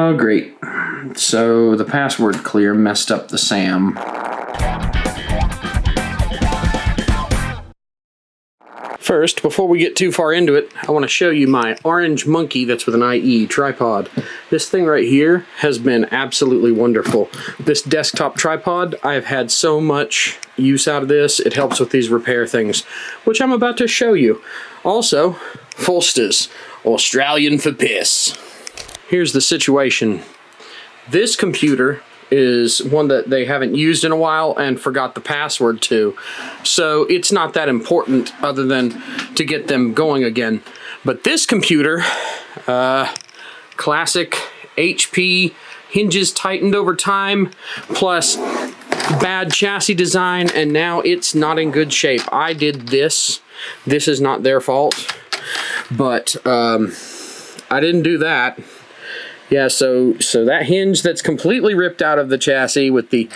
Oh, great. So the password clear messed up the SAM. First, before we get too far into it, I want to show you my orange monkey that's with an IE tripod. This thing right here has been absolutely wonderful. This desktop tripod, I've had so much use out of this. It helps with these repair things, which I'm about to show you. Also, Fulsters, Australian for piss. Here's the situation. This computer is one that they haven't used in a while and forgot the password to. So it's not that important other than to get them going again. But this computer, classic HP, hinges tightened over time, plus bad chassis design, and now it's not in good shape. I did this. This is not their fault, but I didn't do that. Yeah, so that hinge that's completely ripped out of the chassis with the,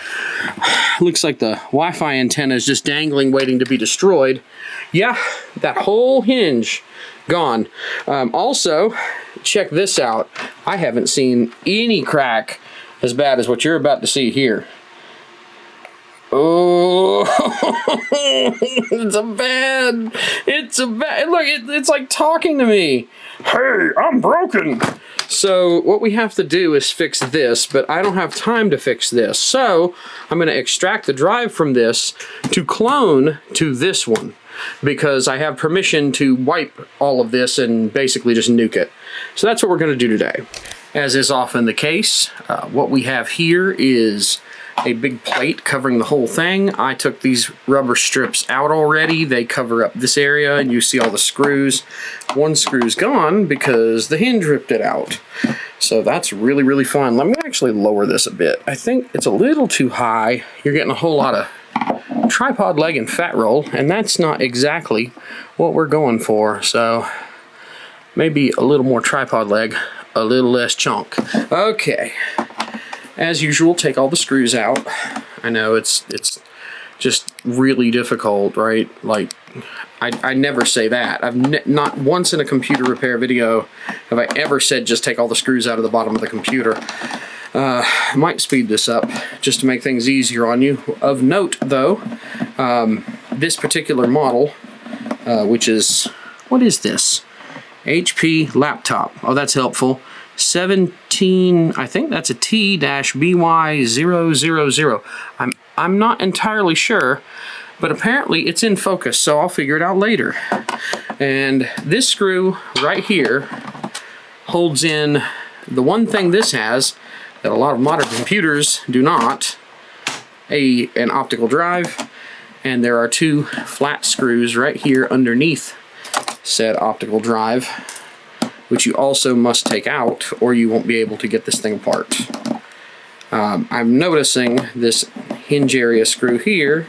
looks like the Wi-Fi antenna is just dangling waiting to be destroyed. Yeah, that whole hinge gone. Also, check this out. I haven't seen any crack as bad as what you're about to see here. Oh, it's a bad, look, it's like talking to me. Hey, I'm broken. So what we have to do is fix this, but I don't have time to fix this. So I'm going to extract the drive from this to clone to this one, because I have permission to wipe all of this and basically just nuke it. So that's what we're going to do today. As is often the case, what we have here is a big plate covering the whole thing. I took these rubber strips out already. They cover up this area, and you see all the screws. One screw's gone because the hinge ripped it out. So that's really, really fun. Let me actually lower this a bit. I think it's a little too high. You're getting a whole lot of tripod leg and fat roll, and that's not exactly what we're going for. So maybe a little more tripod leg, a little less chunk. Okay. As usual, take all the screws out. I know it's just really difficult, right? Like, I never say that. I've not once in a computer repair video have I ever said just take all the screws out of the bottom of the computer. Might speed this up just to make things easier on you. Of note, though, this particular model, which is, what is this? HP laptop. Oh, that's helpful. 17, I think that's a T-BY000. I'm not entirely sure, but apparently it's in focus, so I'll figure it out later. And this screw right here holds in the one thing this has that a lot of modern computers do not, an optical drive, and there are two flat screws right here underneath said optical drive, which you also must take out or you won't be able to get this thing apart. I'm noticing this hinge area screw here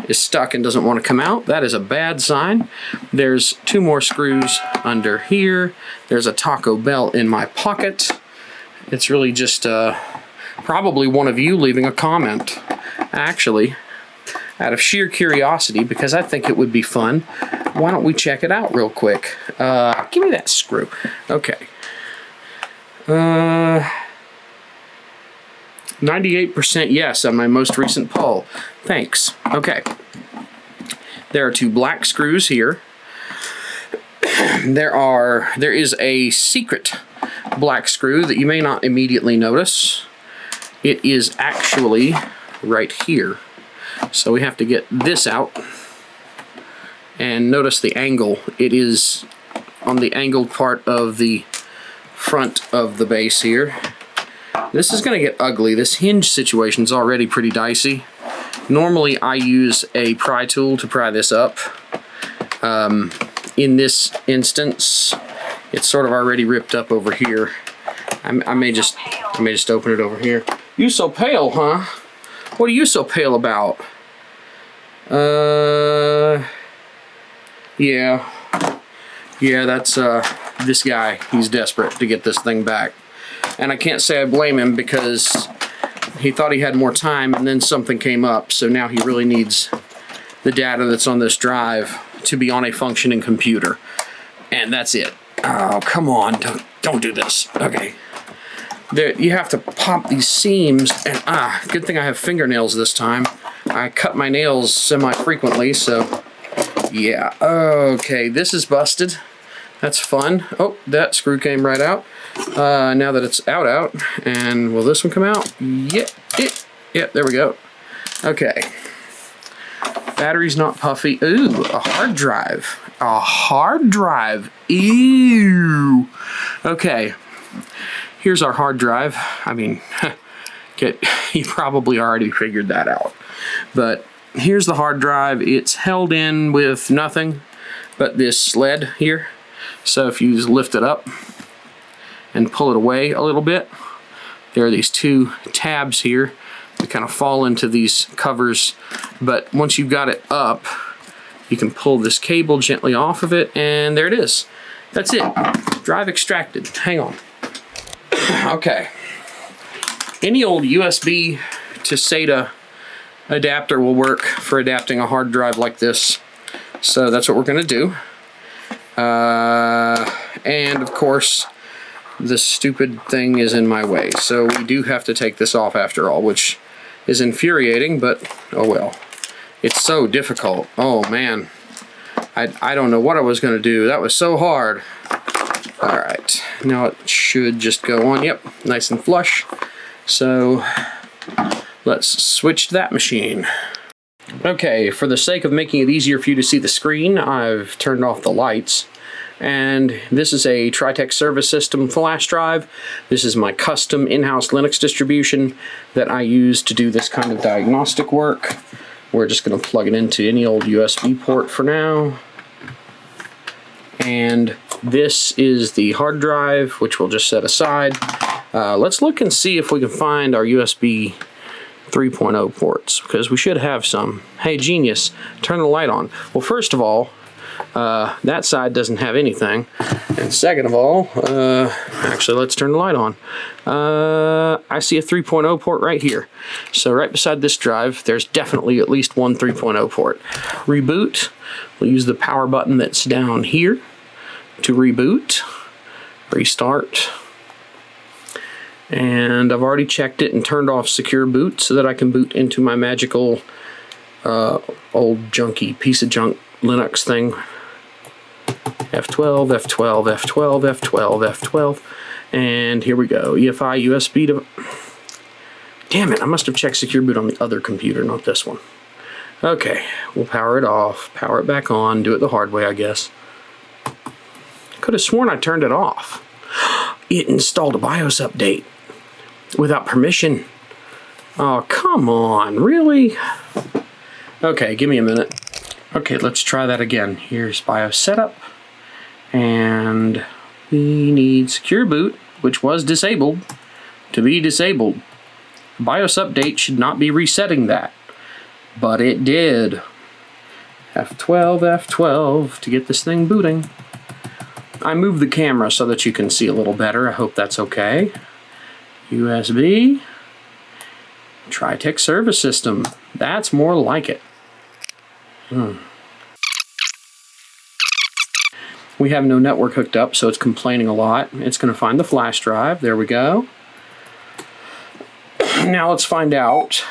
is stuck and doesn't want to come out. That is a bad sign. There's two more screws under here. There's a Taco Bell in my pocket. It's really just probably one of you leaving a comment. Actually, out of sheer curiosity, because I think it would be fun, why don't we check it out real quick? Give me that screw. Okay. 98% yes on my most recent poll. Thanks. Okay. There are two black screws here. There is a secret black screw that you may not immediately notice. It is actually right here. So we have to get this out. And notice the angle. It is on the angled part of the front of the base here. This is going to get ugly. This hinge situation is already pretty dicey. Normally I use a pry tool to pry this up. In this instance, it's sort of already ripped up over here. I may just open it over here. You so pale, huh? What are you so pale about? Yeah, that's this guy. He's desperate to get this thing back. And I can't say I blame him, because he thought he had more time and then something came up, so now he really needs the data that's on this drive to be on a functioning computer. And that's it. Oh, come on, don't do this. Okay. you have to pop these seams, and good thing I have fingernails this time. I cut my nails semi-frequently, so yeah. Okay, this is busted. That's fun. Oh, that screw came right out. Now that it's out, and will this one come out? Yeah, there we go. Okay. Battery's not puffy. Ooh, a hard drive. A hard drive. Ew. Okay. Here's our hard drive. I mean, you probably already figured that out. But here's the hard drive. It's held in with nothing but this sled here. So if you just lift it up and pull it away a little bit, there are these two tabs here that kind of fall into these covers. But once you've got it up, you can pull this cable gently off of it, and there it is. That's it. Drive extracted. Hang on. Okay. Any old USB to SATA adapter will work for adapting a hard drive like this. So that's what we're going to do. And of course, this stupid thing is in my way. So we do have to take this off after all, which is infuriating, but oh well. It's so difficult. Oh man. I don't know what I was going to do. That was so hard. Alright, now it should just go on. Yep, nice and flush. So let's switch to that machine. Okay, for the sake of making it easier for you to see the screen, I've turned off the lights. And this is a Tritech Service System flash drive. This is my custom in-house Linux distribution that I use to do this kind of diagnostic work. We're just going to plug it into any old USB port for now. And this is the hard drive, which we'll just set aside. Let's look and see if we can find our USB 3.0 ports, because we should have some. Hey, genius, turn the light on. Well, first of all, that side doesn't have anything. And second of all, actually, let's turn the light on. I see a 3.0 port right here. So right beside this drive, there's definitely at least one 3.0 port. Reboot. We'll use the power button that's down here to reboot. Restart. And I've already checked it and turned off secure boot so that I can boot into my magical old junky piece of junk Linux thing. F12, F12, F12, F12, F12. And here we go. EFI USB to... Damn it, I must have checked secure boot on the other computer, not this one. Okay, we'll power it off, power it back on, do it the hard way, I guess. Could have sworn I turned it off. It installed a BIOS update without permission. Oh, come on, really? Okay, give me a minute. Okay, let's try that again. Here's BIOS setup, and we need secure boot, which was disabled, to be disabled. BIOS update should not be resetting that, but it did. F12, F12 to get this thing booting. I moved the camera so that you can see a little better. I hope that's okay. USB. Tritech Service System. That's more like it. We have no network hooked up, so it's complaining a lot. It's going to find the flash drive. There we go. Now let's find out.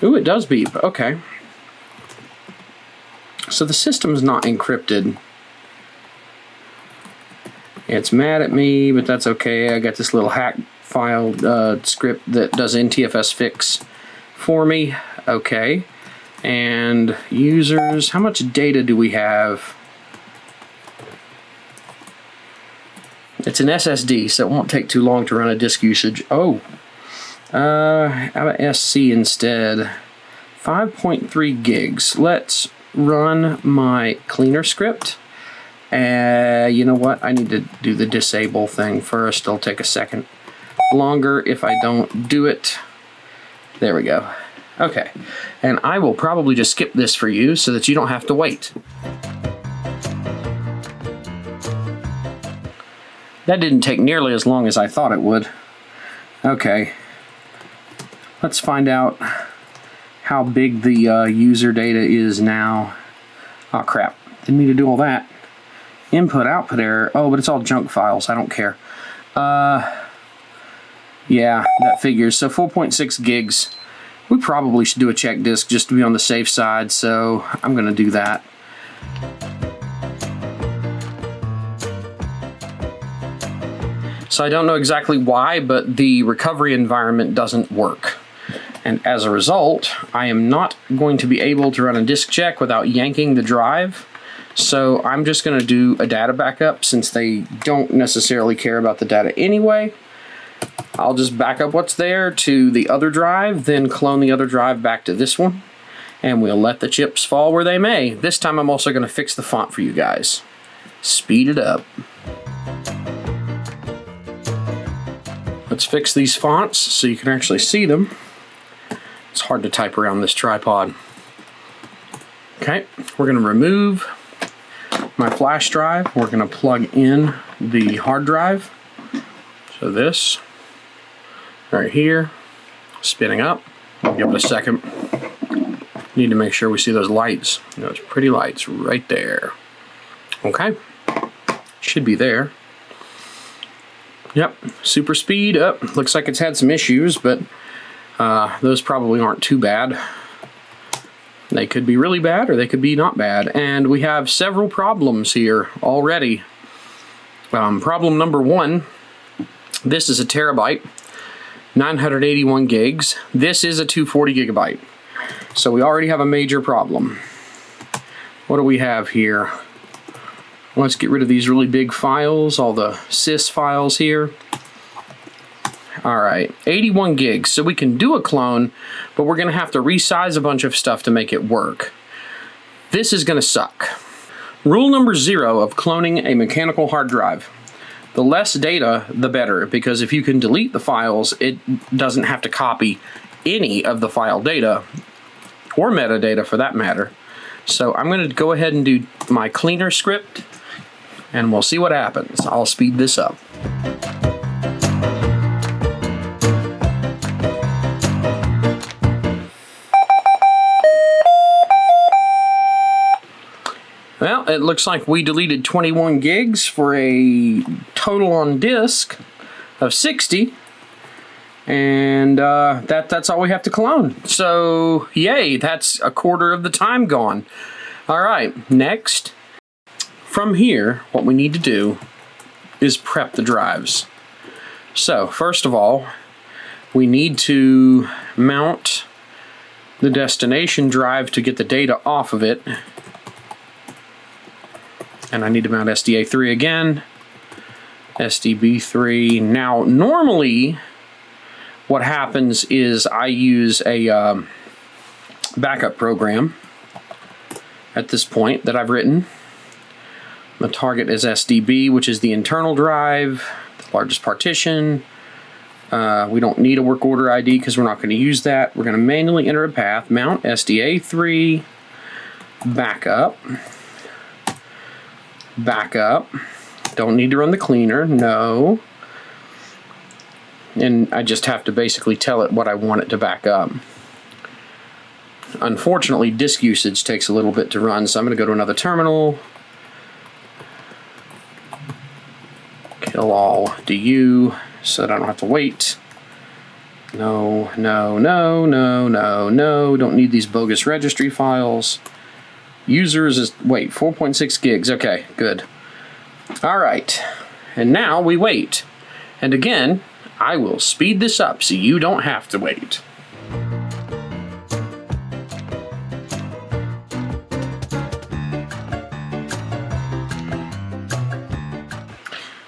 Ooh, it does beep. Okay. So the system's not encrypted. It's mad at me, but that's okay. I got this little hack file script that does NTFS fix for me. Okay. And users, how much data do we have? It's an SSD, so it won't take too long to run a disk usage. Oh, how about SC instead? 5.3 gigs. Let's run my cleaner script. You know what? I need to do the disable thing first. It'll take a second longer if I don't do it. There we go. Okay, and I will probably just skip this for you so that you don't have to wait. That didn't take nearly as long as I thought it would. Okay, let's find out how big the user data is now. Oh crap, didn't mean to do all that. Input, output error. Oh, but it's all junk files, I don't care. Yeah, that figures. So 4.6 gigs. We probably should do a check disk just to be on the safe side, so I'm gonna do that. So I don't know exactly why, but the recovery environment doesn't work. And as a result, I am not going to be able to run a disk check without yanking the drive. So I'm just gonna do a data backup since they don't necessarily care about the data anyway. I'll just back up what's there to the other drive, then clone the other drive back to this one, and we'll let the chips fall where they may. This time I'm also gonna fix the font for you guys. Speed it up. Let's fix these fonts so you can actually see them. It's hard to type around this tripod. Okay, we're gonna remove my flash drive. We're gonna plug in the hard drive. So this, right here, spinning up. I'll give it a second. Need to make sure we see those lights. Those pretty lights right there. Okay, should be there. Yep, super speed up. Looks like it's had some issues, but those probably aren't too bad. They could be really bad or they could be not bad. And we have several problems here already. Problem number one, this is a terabyte, 981 gigs. This is a 240 gigabyte. So we already have a major problem. What do we have here? Let's get rid of these really big files, all the sys files here. All right, 81 gigs. So we can do a clone, but we're gonna have to resize a bunch of stuff to make it work. This is gonna suck. Rule number 0 of cloning a mechanical hard drive. The less data, the better, because if you can delete the files, it doesn't have to copy any of the file data, or metadata for that matter. So I'm gonna go ahead and do my cleaner script, and we'll see what happens. I'll speed this up. Well, it looks like we deleted 21 gigs for a total on disk of 60. And that's all we have to clone. So, yay, that's a quarter of the time gone. All right, next. From here, what we need to do is prep the drives. So, first of all, we need to mount the destination drive to get the data off of it. And I need to mount SDA3 again. SDB3. Now, normally, what happens is I use a backup program at this point that I've written. The target is SDB, which is the internal drive, the largest partition. We don't need a work order ID because we're not going to use that. We're going to manually enter a path, mount SDA3, backup, backup. Don't need to run the cleaner, no. And I just have to basically tell it what I want it to back up. Unfortunately, disk usage takes a little bit to run, so I'm going to go to another terminal. Kill all DU so that I don't have to wait. No, no, no, no, no, no. Don't need these bogus registry files. Users is, wait, 4.6 gigs. Okay, good. All right. And now we wait. And again, I will speed this up so you don't have to wait.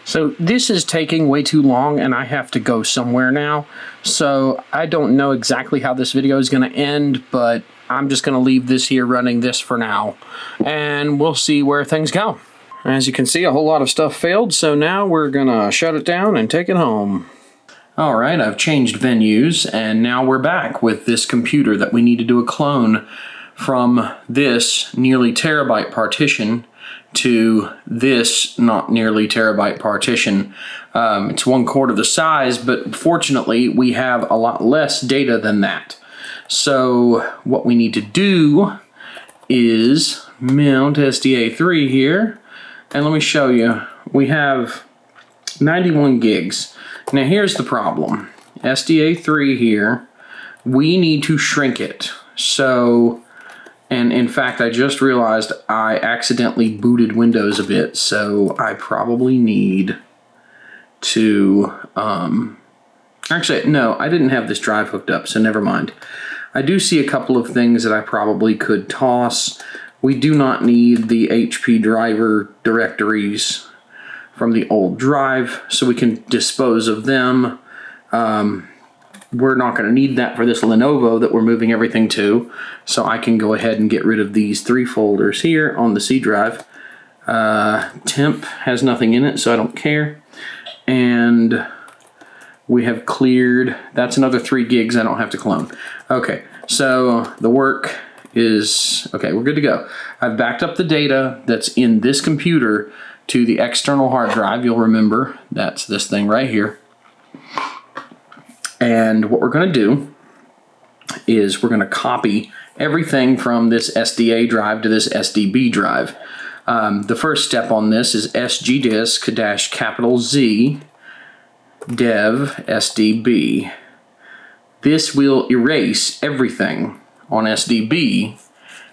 So this is taking way too long and I have to go somewhere now. So I don't know exactly how this video is going to end, but I'm just going to leave this here running this for now. And we'll see where things go. As you can see, a whole lot of stuff failed, so now we're going to shut it down and take it home. Alright, I've changed venues, and now we're back with this computer that we need to do a clone from this nearly terabyte partition to this not nearly terabyte partition. It's 1/4 the size, but fortunately we have a lot less data than that. So what we need to do is mount SDA3 here, and let me show you. We have 91 gigs. Now here's the problem. SDA3 here, we need to shrink it. So, and in fact, I just realized I accidentally booted Windows a bit, so I probably need to, actually, no, I didn't have this drive hooked up, so never mind. I do see a couple of things that I probably could toss. We do not need the HP driver directories from the old drive, so we can dispose of them. We're not going to need that for this Lenovo that we're moving everything to, so I can go ahead and get rid of these 3 folders here on the C drive. Temp has nothing in it, so I don't care. And we have cleared, that's another 3 gigs I don't have to clone. Okay, so the work is, okay, we're good to go. I've backed up the data that's in this computer to the external hard drive. You'll remember that's this thing right here. And what we're going to do is we're going to copy everything from this SDA drive to this SDB drive. The first step on this is sgdisk-Z dev SDB. This will erase everything on SDB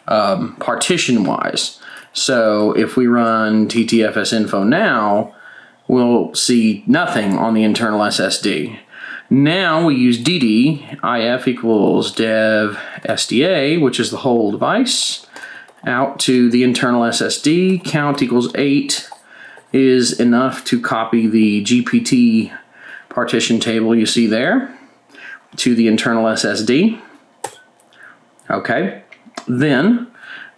partition-wise. So if we run ttfs info now, we'll see nothing on the internal SSD. Now we use dd if equals dev SDA, which is the whole device, out to the internal SSD. Count equals 8 is enough to copy the GPT partition table you see there to the internal SSD. Okay, then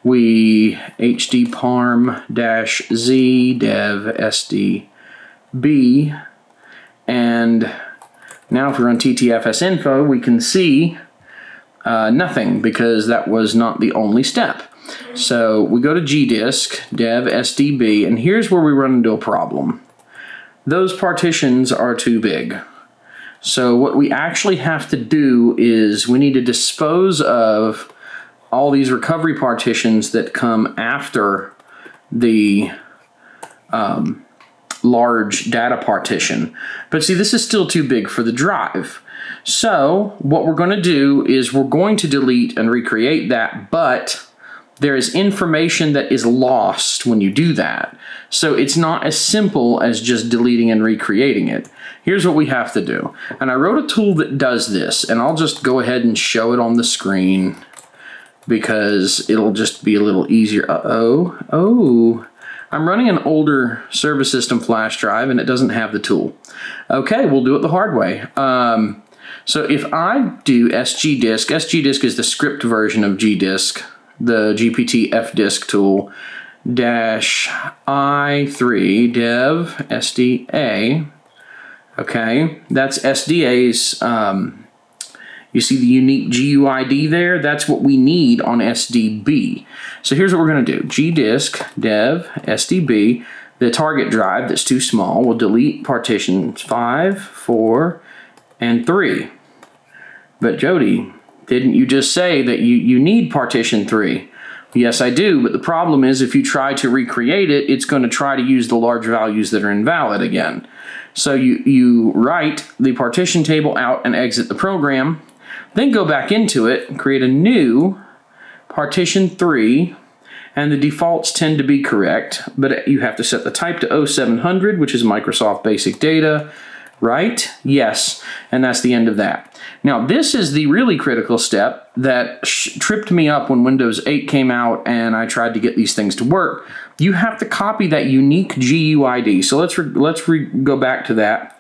we hdparm-z dev SDB, and now if we run ttfs info, we can see nothing because that was not the only step. So we go to gdisk dev SDB, and here's where we run into a problem. Those partitions are too big. So what we actually have to do is we need to dispose of all these recovery partitions that come after the large data partition. But see, this is still too big for the drive. So what we're going to do is we're going to delete and recreate that, but there is information that is lost when you do that. So it's not as simple as just deleting and recreating it. Here's what we have to do. And I wrote a tool that does this, and I'll just go ahead and show it on the screen because it'll just be a little easier. Oh, I'm running an older Service System flash drive and it doesn't have the tool. Okay, we'll do it the hard way. So if I do sgdisk is the script version of gdisk, the GPT fdisk tool, -i3 dev SDA. Okay, that's SDA's, you see the unique GUID there? That's what we need on SDB. So here's what we're going to do. gdisk dev SDB, the target drive that's too small, we'll delete partitions 5, 4, and 3. But Jody, didn't you just say that you need partition 3? Yes, I do, but the problem is if you try to recreate it, it's going to try to use the large values that are invalid again. So you write the partition table out and exit the program, then go back into it and create a new partition 3, and the defaults tend to be correct, but you have to set the type to 0700, which is Microsoft Basic Data, right? Yes, and that's the end of that. Now, this is the really critical step that tripped me up when Windows 8 came out and I tried to get these things to work. You have to copy that unique GUID. So let's go back to that.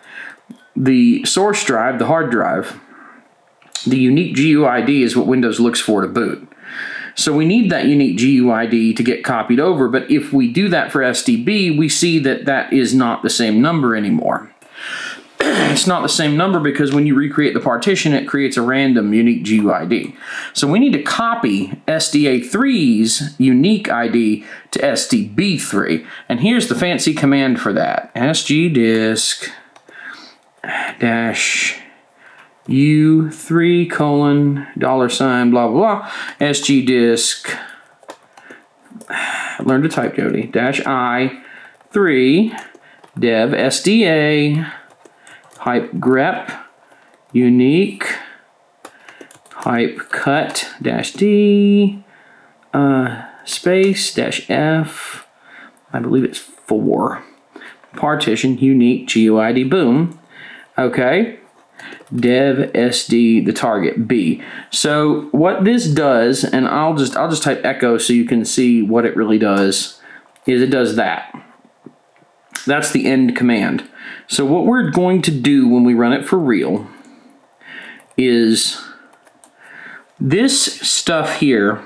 The source drive, the hard drive, the unique GUID is what Windows looks for to boot. So we need that unique GUID to get copied over, but if we do that for SDB, we see that that is not the same number anymore. It's not the same number because when you recreate the partition, it creates a random unique GUID. So we need to copy SDA3's unique ID to SDB3. And here's the fancy command for that. sgdisk -u3 $$ blah, blah, blah, sgdisk, learn to type, Jody, -i3 dev SDA pipe grep unique pipe cut dash D space dash F, I believe it's 4. Partition unique GUID, boom. Okay. Dev SD, the target B. So what this does, and I'll just type echo so you can see what it really does, is it does that. That's the end command. So what we're going to do when we run it for real is this stuff here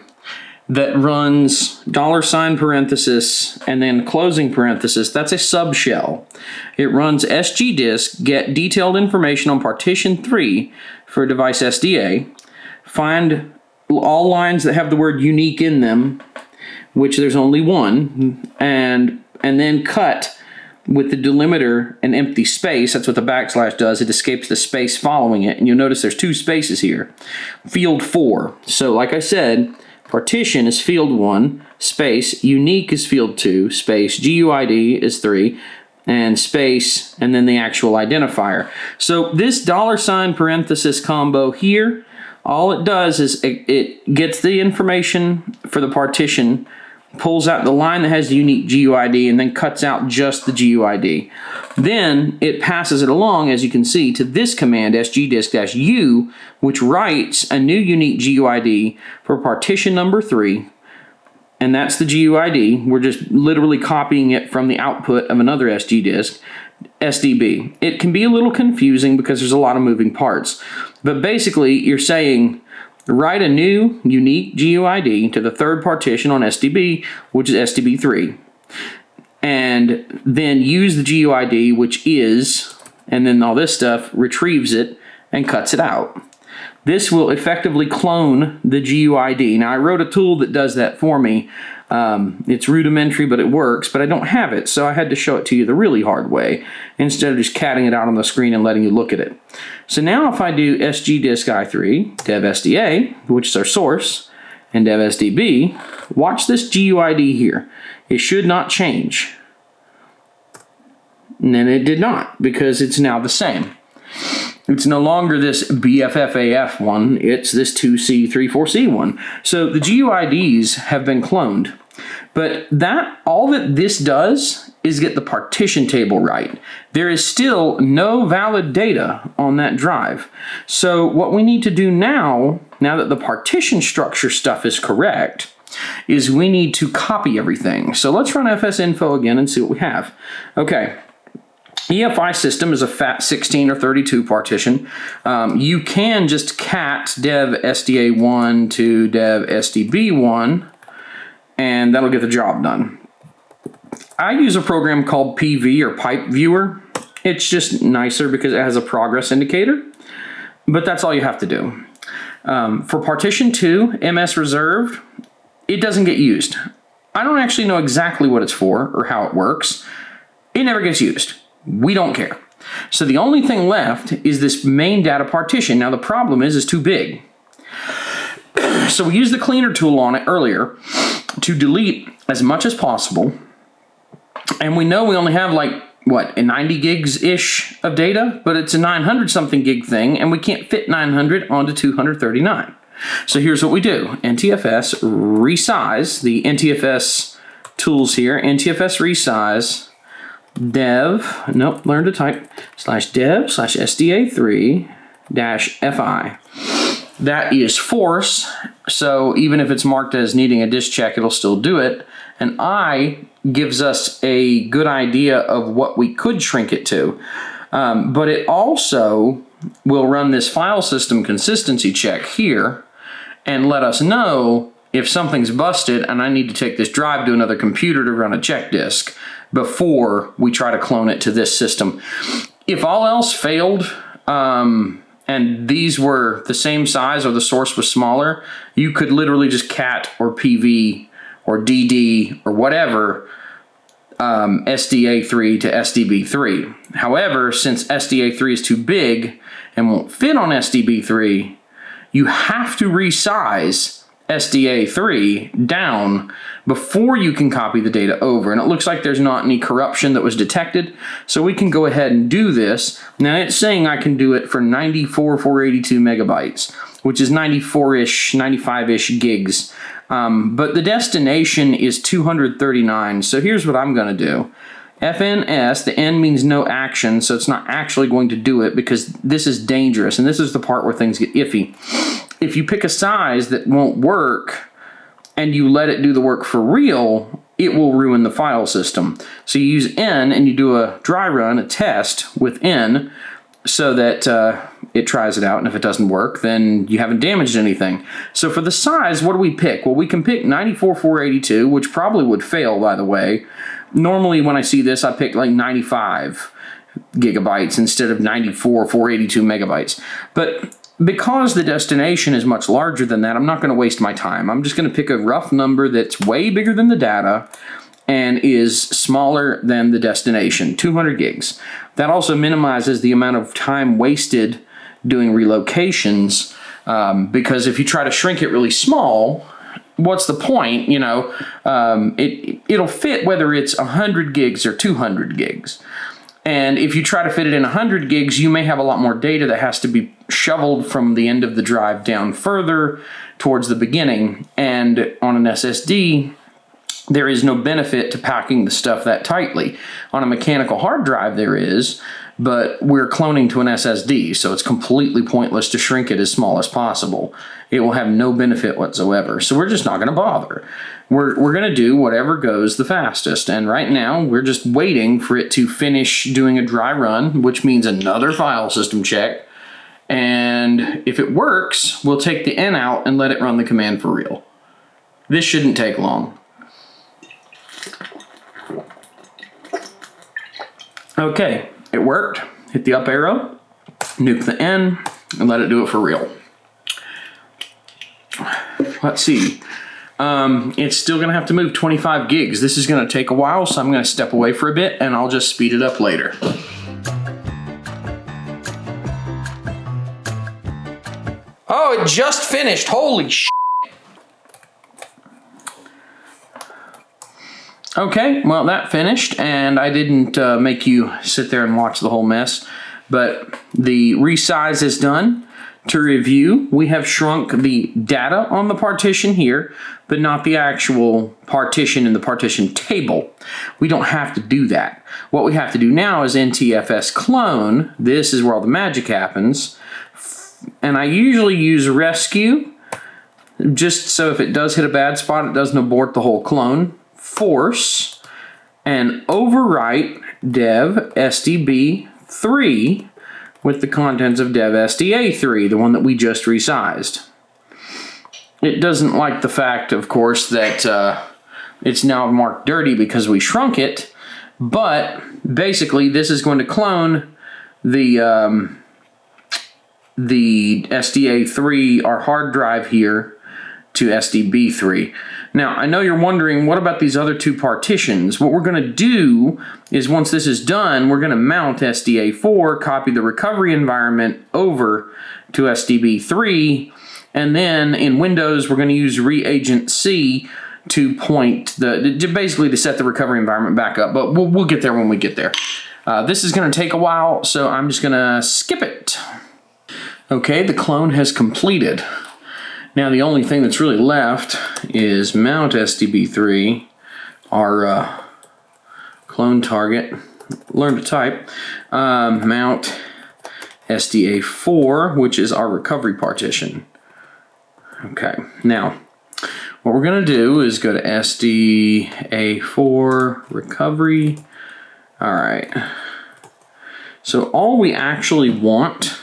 that runs $ parenthesis and then closing parenthesis, that's a subshell. It runs sgdisk, get detailed information on partition 3 for device SDA, find all lines that have the word unique in them, which there's only one, and then cut with the delimiter an empty space. That's what the backslash does. It escapes the space following it, and you'll notice there's 2 spaces here. Field 4. So like I said, partition is field 1, space, unique is field 2, space, GUID is 3, and space, and then the actual identifier. So this $ parenthesis combo here, all it does is it gets the information for the partition, pulls out the line that has the unique GUID, and then cuts out just the GUID. Then it passes it along, as you can see, to this command, sgdisk-u, which writes a new unique GUID for partition number 3, and that's the GUID. We're just literally copying it from the output of another SGDisk, SDB. It can be a little confusing because there's a lot of moving parts, but basically you're saying write a new unique GUID to the third partition on SDB, which is SDB3. And then use the GUID, which is, and then all this stuff, retrieves it and cuts it out. This will effectively clone the GUID. Now, I wrote a tool that does that for me. It's rudimentary, but it works, but I don't have it, so I had to show it to you the really hard way, instead of just catting it out on the screen and letting you look at it. So now if I do sgdisk i3, dev SDA, which is our source, and dev SDB, watch this GUID here. It should not change. And then it did not, because it's now the same. It's no longer this BFFAF one, it's this 2C34C one. So the GUIDs have been cloned. But all that this does is get the partition table right. There is still no valid data on that drive. So what we need to do now that the partition structure stuff is correct, is we need to copy everything. So let's run fsinfo again and see what we have. Okay. EFI system is a FAT16 or 32 partition. You can just cat dev SDA1 to dev SDB1, and that'll get the job done. I use a program called PV or Pipe Viewer. It's just nicer because it has a progress indicator, but that's all you have to do. For partition 2, MS reserved, it doesn't get used. I don't actually know exactly what it's for or how it works. It never gets used. We don't care. So the only thing left is this main data partition. Now the problem is it's too big. So we used the cleaner tool on it earlier to delete as much as possible. And we know we only have like, what, 90 gigs-ish of data, but it's a 900 something gig thing, and we can't fit 900 onto 239. So here's what we do. NTFS resize, the NTFS tools here, NTFS resize, learn to type, /dev /SDA3-FI. That is force, so even if it's marked as needing a disk check, it'll still do it. And I gives us a good idea of what we could shrink it to. But it also will run this file system consistency check here and let us know if something's busted and I need to take this drive to another computer to run a check disk before we try to clone it to this system. If all else failed, and these were the same size or the source was smaller, you could literally just cat or PV or DD or whatever SDA3 to SDB3. However, since SDA3 is too big and won't fit on SDB3, you have to resize SDA3 down before you can copy the data over. And it looks like there's not any corruption that was detected. So we can go ahead and do this. Now it's saying I can do it for 94,482 megabytes, which is 94-ish, 95-ish gigs. But the destination is 239. So here's what I'm going to do. FNS, the N means no action, so it's not actually going to do it because this is dangerous. And this is the part where things get iffy. If you pick a size that won't work and you let it do the work for real, it will ruin the file system. So you use N and you do a dry run, a test with N, so that it tries it out, and if it doesn't work, then you haven't damaged anything. So for the size, what do we pick? Well, we can pick 94,482, which probably would fail, by the way. Normally when I see this, I pick like 95 gigabytes instead of 94,482 megabytes. But because the destination is much larger than that, I'm not going to waste my time. I'm just going to pick a rough number that's way bigger than the data and is smaller than the destination, 200 gigs. That also minimizes the amount of time wasted doing relocations, because if you try to shrink it really small, what's the point? You know, it'll fit whether it's 100 gigs or 200 gigs. And if you try to fit it in 100 gigs, you may have a lot more data that has to be shoveled from the end of the drive down further towards the beginning. And on an SSD, there is no benefit to packing the stuff that tightly. On a mechanical hard drive, there is, but we're cloning to an SSD, so it's completely pointless to shrink it as small as possible. It will have no benefit whatsoever, so we're just not going to bother. We're going to do whatever goes the fastest, and right now we're just waiting for it to finish doing a dry run, which means another file system check, and if it works, we'll take the N out and let it run the command for real. This shouldn't take long. Okay, it worked. Hit the up arrow, nuke the N, and let it do it for real. Let's see. It's still going to have to move 25 gigs. This is going to take a while, so I'm going to step away for a bit, and I'll just speed it up later. Oh, it just finished. Holy shit. Okay, well, that finished, and I didn't make you sit there and watch the whole mess, but the resize is done. To review, we have shrunk the data on the partition here, but not the actual partition in the partition table. We don't have to do that. What we have to do now is NTFS clone. This is where all the magic happens. And I usually use rescue, just so if it does hit a bad spot, it doesn't abort the whole clone. Force and overwrite dev SDB3 with the contents of dev SDA3, the one that we just resized. It doesn't like the fact, of course, that it's now marked dirty because we shrunk it, but basically this is going to clone the SDA3, our hard drive here, to SDB3. Now, I know you're wondering, what about these other two partitions? What we're going to do is, once this is done, we're going to mount SDA4, copy the recovery environment over to SDB3, and then in Windows, we're going to use reagent C to point basically to set the recovery environment back up, but we'll get there when we get there. This is going to take a while, so I'm just going to skip it. Okay, the clone has completed. Now the only thing that's really left is mount SDB3, our clone target, learn to type, mount SDA4, which is our recovery partition. Okay, now what we're going to do is go to SDA4 recovery. All right, so all we actually want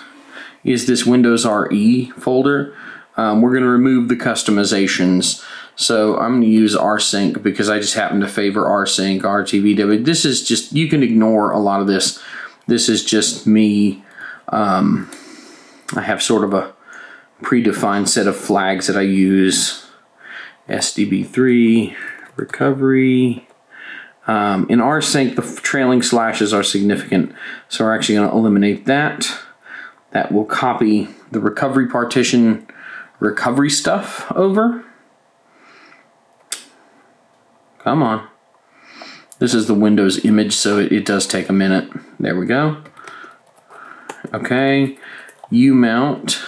is this Windows RE folder. We're going to remove the customizations. So I'm going to use rsync because I just happen to favor rsync, RTVW. This is just, you can ignore a lot of this. This is just me. I have sort of a predefined set of flags that I use. SDB3, recovery. In rsync, the trailing slashes are significant. So we're actually going to eliminate that. That will copy the recovery partition recovery stuff over. Come on. This is the Windows image, so it does take a minute. There we go. Okay. U-mount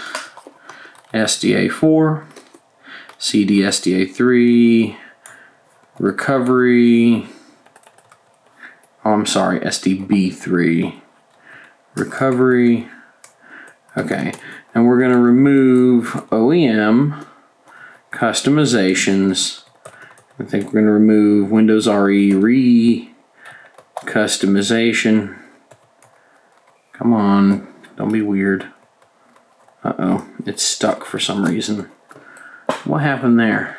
SDA4, CD SDA3, recovery. Oh, I'm sorry, SDB3. Recovery. Okay, and we're going to remove OEM customizations. I think we're going to remove Windows RE customization. Come on, don't be weird. Uh-oh, it's stuck for some reason. What happened there?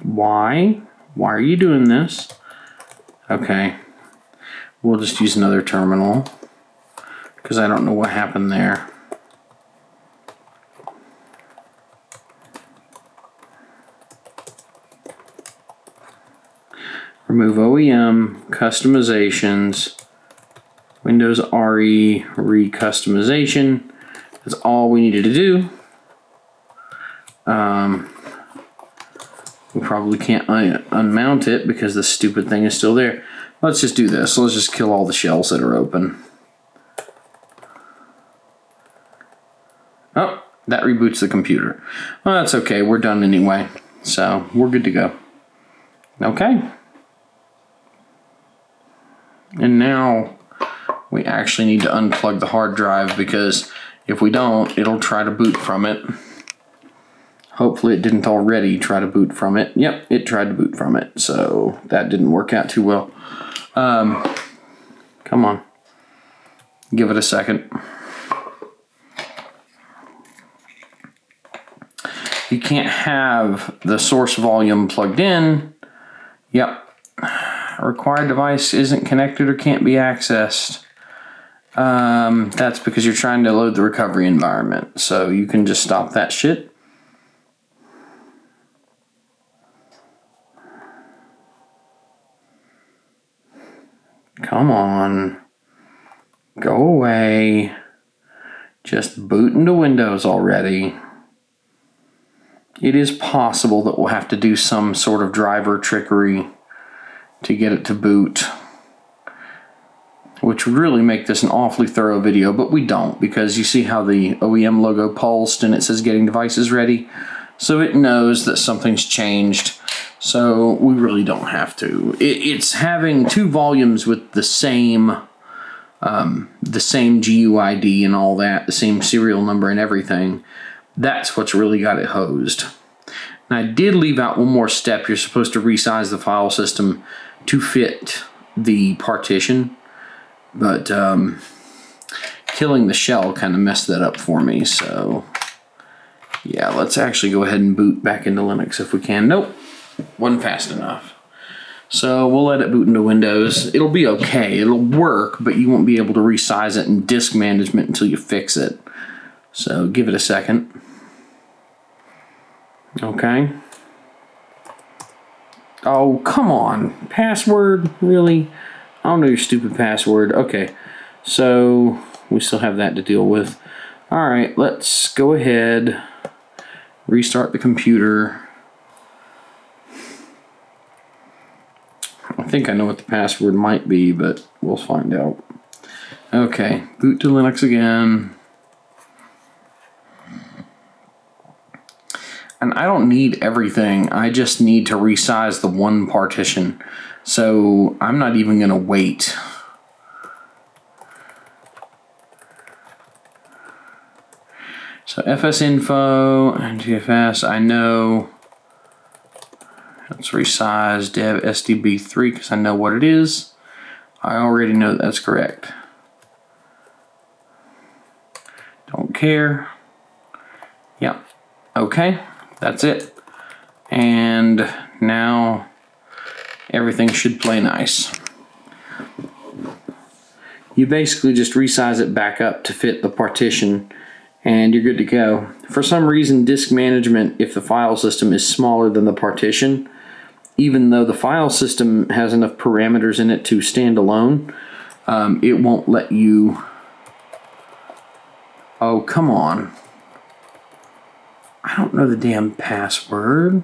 Why? Why are you doing this? Okay, we'll just use another terminal because I don't know what happened there. Remove OEM customizations, Windows RE recustomization. That's all we needed to do. We probably can't unmount it because the stupid thing is still there. Let's just do this. Let's just kill all the shells that are open. Oh, that reboots the computer. Well, that's okay. We're done anyway. So we're good to go. Okay. And now we actually need to unplug the hard drive because if we don't, it'll try to boot from it. Hopefully it didn't already try to boot from it. Yep, it tried to boot from it. So that didn't work out too well. Come on. Give it a second. You can't have the source volume plugged in. Yep. Required device isn't connected or can't be accessed. That's because you're trying to load the recovery environment. So you can just stop that shit. Come on. Go away. Just boot into Windows already. It is possible that we'll have to do some sort of driver trickery to get it to boot, which would really make this an awfully thorough video, but we don't, because you see how the OEM logo pulsed and it says getting devices ready, so it knows that something's changed. So we really don't have to. It's having two volumes with the same GUID and all that, the same serial number and everything. That's what's really got it hosed. And I did leave out one more step. You're supposed to resize the file system to fit the partition, but killing the shell kind of messed that up for me. So yeah, let's actually go ahead and boot back into Linux if we can. Nope, wasn't fast enough. So we'll let it boot into Windows. It'll be okay, it'll work, but you won't be able to resize it in disk management until you fix it. So give it a second. Okay. Oh, come on. Password? Really? I don't know your stupid password. Okay. So we still have that to deal with. Alright, let's go ahead. Restart the computer. I think I know what the password might be, but we'll find out. Okay. Boot to Linux again. And I don't need everything. I just need to resize the one partition. So I'm not even going to wait. So fsinfo and GFS, I know. Let's resize dev SDB3 because I know what it is. I already know that's correct. Don't care. Yep. Okay. That's it. And now everything should play nice. You basically just resize it back up to fit the partition and you're good to go. For some reason, disk management, if the file system is smaller than the partition, even though the file system has enough parameters in it to stand alone, it won't let you... Oh, come on. I don't know the damn password.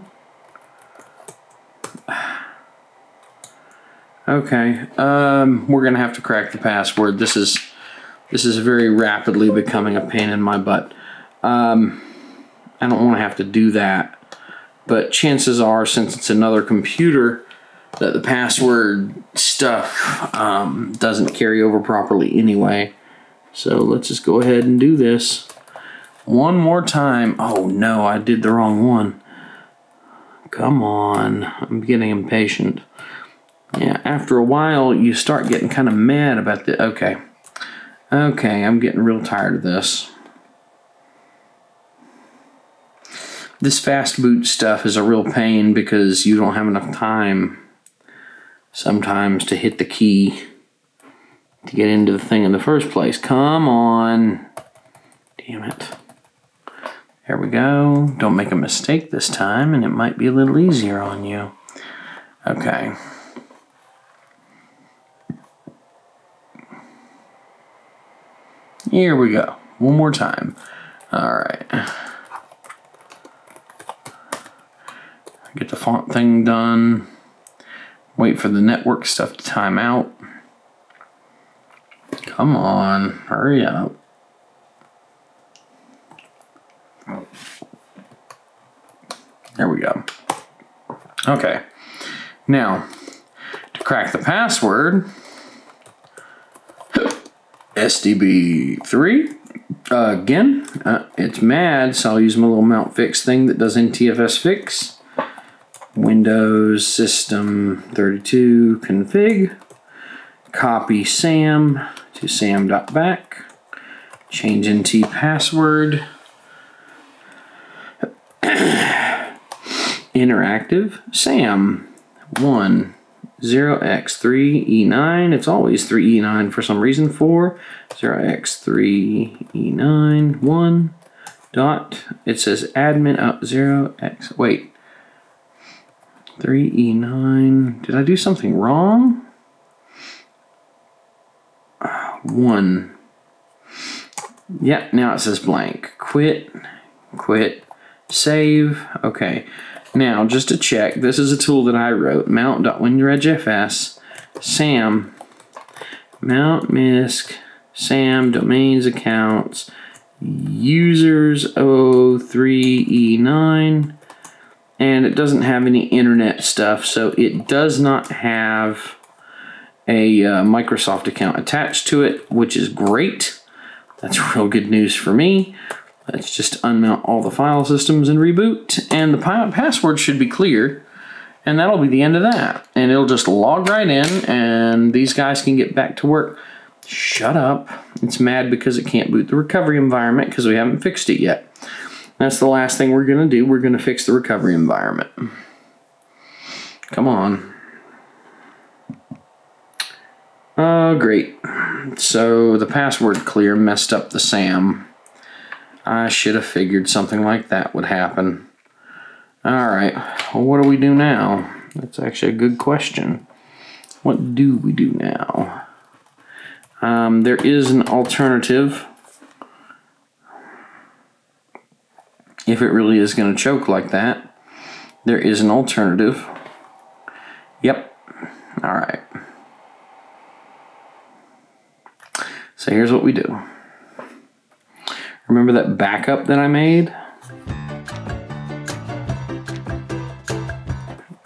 Okay, we're gonna have to crack the password. This is very rapidly becoming a pain in my butt. I don't want to have to do that, but chances are, since it's another computer, that the password stuff doesn't carry over properly anyway. So let's just go ahead and do this one more time. Oh no, I did the wrong one. Come on, I'm getting impatient. Yeah, after a while, you start getting kind of mad about the. Okay, I'm getting real tired of this. This fast boot stuff is a real pain because you don't have enough time sometimes to hit the key to get into the thing in the first place. Come on. Damn it. There we go. Don't make a mistake this time, and it might be a little easier on you. Okay. Here we go. One more time. All right. Get the font thing done. Wait for the network stuff to time out. Come on, hurry up. There we go. Okay. Now, to crack the password, SDB3. Again, it's mad, so I'll use my little mount fix thing that does NTFS fix. Windows System 32 config. Copy SAM to sam.back. Change NT password. Interactive SAM 10x3e9. It's always 3e9 for some reason. 0x3e9 1 dot. It says admin 0x. Wait. 3e9. Did I do something wrong? 1. Yep, now it says blank. Quit, save. Okay. Now, just to check, this is a tool that I wrote. Mount.winregfs, SAM, mount misc, SAM, domains, accounts, users 003e9, and it doesn't have any internet stuff, so it does not have a Microsoft account attached to it, which is great. That's real good news for me. Let's just unmount all the file systems and reboot, and the password should be clear, and that'll be the end of that. And it'll just log right in, and these guys can get back to work. Shut up. It's mad because it can't boot the recovery environment because we haven't fixed it yet. That's the last thing we're going to do. We're going to fix the recovery environment. Come on. Great. So the password clear messed up the SAM. I should have figured something like that would happen. Alright, well, what do we do now? That's actually a good question. What do we do now? There is an alternative. If it really is going to choke like that, there is an alternative. Yep. Alright. So here's what we do. Remember that backup that I made?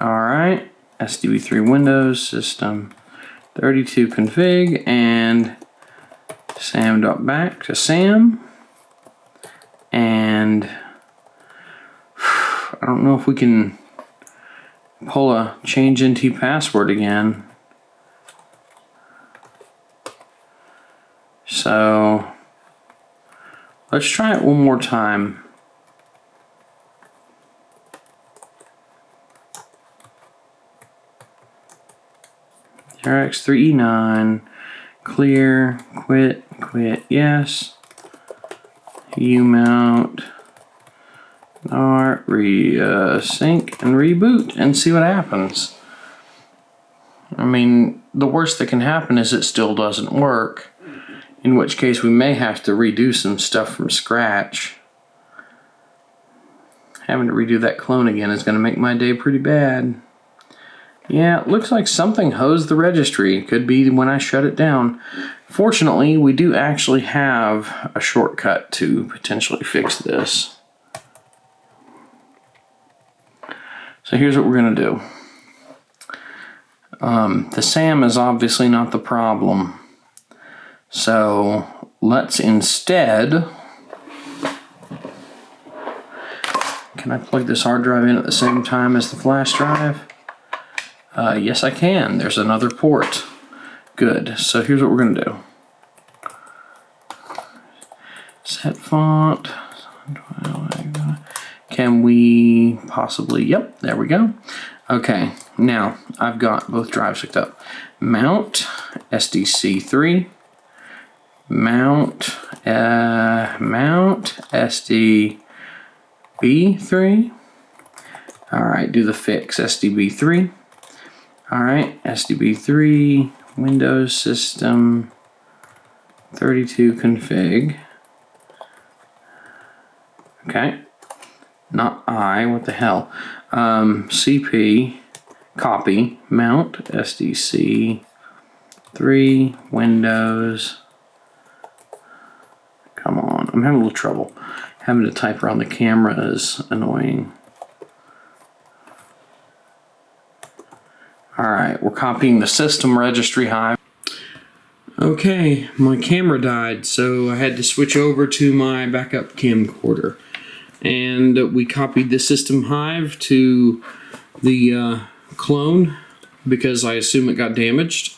Alright, SDB3 Windows System 32 config and sam.back to SAM. And I don't know if we can pull a change NT password again. So let's try it one more time. RX3E9, clear, quit, yes. Umount, sync and reboot and see what happens. I mean, the worst that can happen is it still doesn't work, in which case we may have to redo some stuff from scratch. Having to redo that clone again is going to make my day pretty bad. Yeah, it looks like something hosed the registry. Could be when I shut it down. Fortunately, we do actually have a shortcut to potentially fix this. So here's what we're going to do. The SAM is obviously not the problem. So let's instead... Can I plug this hard drive in at the same time as the flash drive? Yes, I can. There's another port. Good. So here's what we're going to do. Set font. Can we possibly... Yep, there we go. Okay, now I've got both drives hooked up. Mount SDC3. Mount SDB3. All right, do the fix SDB3. All right, SDB3, Windows System 32 config. Okay, not I, what the hell? CP, copy, mount, SDC3, Windows. Come on, I'm having a little trouble. Having to type around the camera is annoying. Alright, we're copying the system registry hive. Okay, my camera died, so I had to switch over to my backup camcorder. And we copied the system hive to the clone because I assume it got damaged.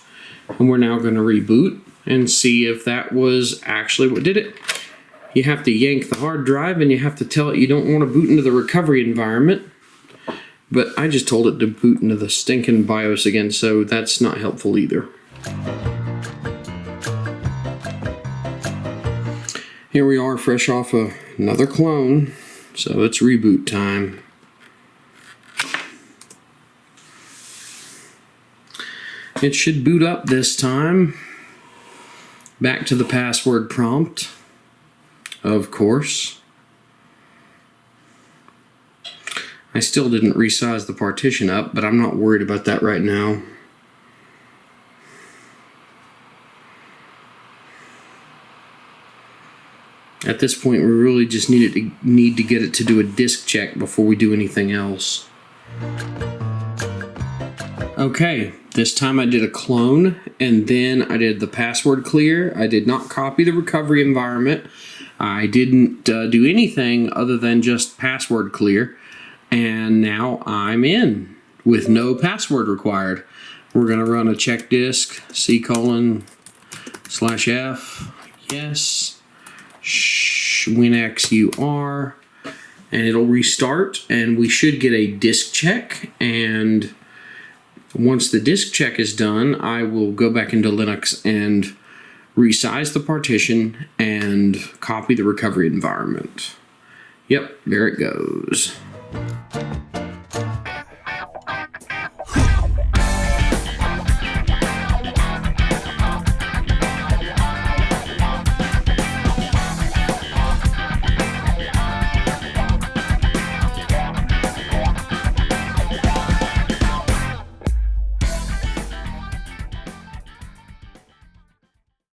And we're now going to reboot and see if that was actually what did it. You have to yank the hard drive and you have to tell it you don't want to boot into the recovery environment. But I just told it to boot into the stinking BIOS again, so that's not helpful either. Here we are, fresh off another clone, so it's reboot time. It should boot up this time. Back to the password prompt, of course. I still didn't resize the partition up, but I'm not worried about that right now. At this point, we really just need to get it to do a disk check before we do anything else. Okay, this time I did a clone, and then I did the password clear. I did not copy the recovery environment. I didn't do anything other than just password clear. And now I'm in with no password required. We're going to run a check disk, C:/F, yes, WinXUR, and it'll restart, and we should get a disk check. And once the disk check is done, I will go back into Linux and resize the partition and copy the recovery environment. Yep, there it goes.